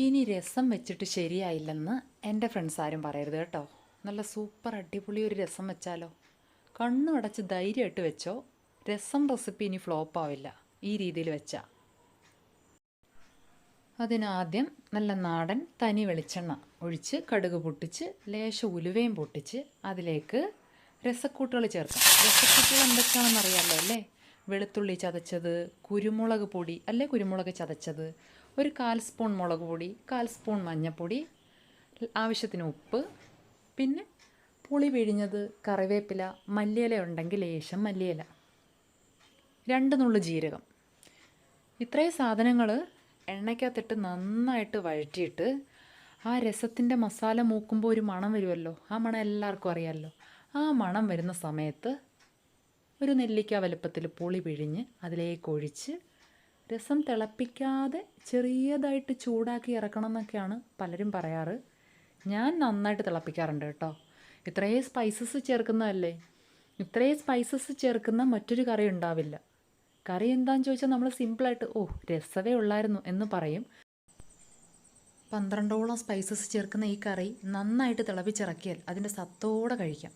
ഇനി രസം വെച്ചിട്ട് ശരിയായില്ലെന്ന് എൻ്റെ ഫ്രണ്ട്സ് ആരും പറയരുത് കേട്ടോ. നല്ല സൂപ്പർ അടിപൊളി ഒരു രസം വെച്ചാലോ. കണ്ണു അടച്ച് ധൈര്യമായിട്ട് വെച്ചോ. രസം റെസിപ്പി ഇനി ഫ്ലോപ്പ് ആവില്ല ഈ രീതിയിൽ വെച്ചാൽ. അതിനാദ്യം നല്ല നാടൻ തനി വെളിച്ചെണ്ണ ഒഴിച്ച് കടുക് പൊട്ടിച്ച് ലേശം ഉലുവയും പൊട്ടിച്ച് അതിലേക്ക് രസക്കൂട്ടുകൾ ചേർക്കാം. രസക്കൂട്ടുകൾ എന്തൊക്കെയാണെന്ന് അറിയാമല്ലോ അല്ലേ? വെളുത്തുള്ളി ചതച്ചത്, കുരുമുളക് പൊടി അല്ലെ കുരുമുളക് ചതച്ചത്, ഒരു 1/4 സ്പൂൺ മുളക് പൊടി, 1/4 സ്പൂൺ മഞ്ഞൾപ്പൊടി, ആവശ്യത്തിന് ഉപ്പ്, പിന്നെ പുളി പിഴിഞ്ഞത്, കറിവേപ്പില, മല്ലിയില ഉണ്ടെങ്കിൽ ലേശം മല്ലിയില, 2 നുള്ളു ജീരകം. ഇത്രയും സാധനങ്ങൾ എണ്ണയ്ക്കകത്തിട്ട് നന്നായിട്ട് വഴറ്റിയിട്ട് ആ രസത്തിൻ്റെ മസാല മൂക്കുമ്പോൾ ഒരു മണം വരുമല്ലോ. ആ മണം എല്ലാവർക്കും അറിയാമല്ലോ. ആ മണം വരുന്ന സമയത്ത് ഒരു നെല്ലിക്ക വലുപ്പത്തിൽ പുളി പിഴിഞ്ഞ് അതിലേക്ക് ഒഴിച്ച് രസം തിളപ്പിക്കാതെ ചെറിയതായിട്ട് ചൂടാക്കി ഇറക്കണം എന്നൊക്കെയാണ് പലരും പറയാറ്. ഞാൻ നന്നായിട്ട് തിളപ്പിക്കാറുണ്ട് കേട്ടോ. ഇത്രയും സ്പൈസസ് ചേർക്കുന്നതല്ലേ. ഇത്രയും സ്പൈസസ് ചേർക്കുന്ന മറ്റൊരു കറി ഉണ്ടാവില്ല. കറി എന്താണെന്ന് ചോദിച്ചാൽ നമ്മൾ സിമ്പിളായിട്ട് രസമേ ഉള്ളായിരുന്നു എന്ന് പറയും. 12ഓളം സ്പൈസസ് ചേർക്കുന്ന ഈ കറി നന്നായിട്ട് തിളപ്പിച്ചിറക്കിയാൽ അതിൻ്റെ സത്തോടെ കഴിക്കാം.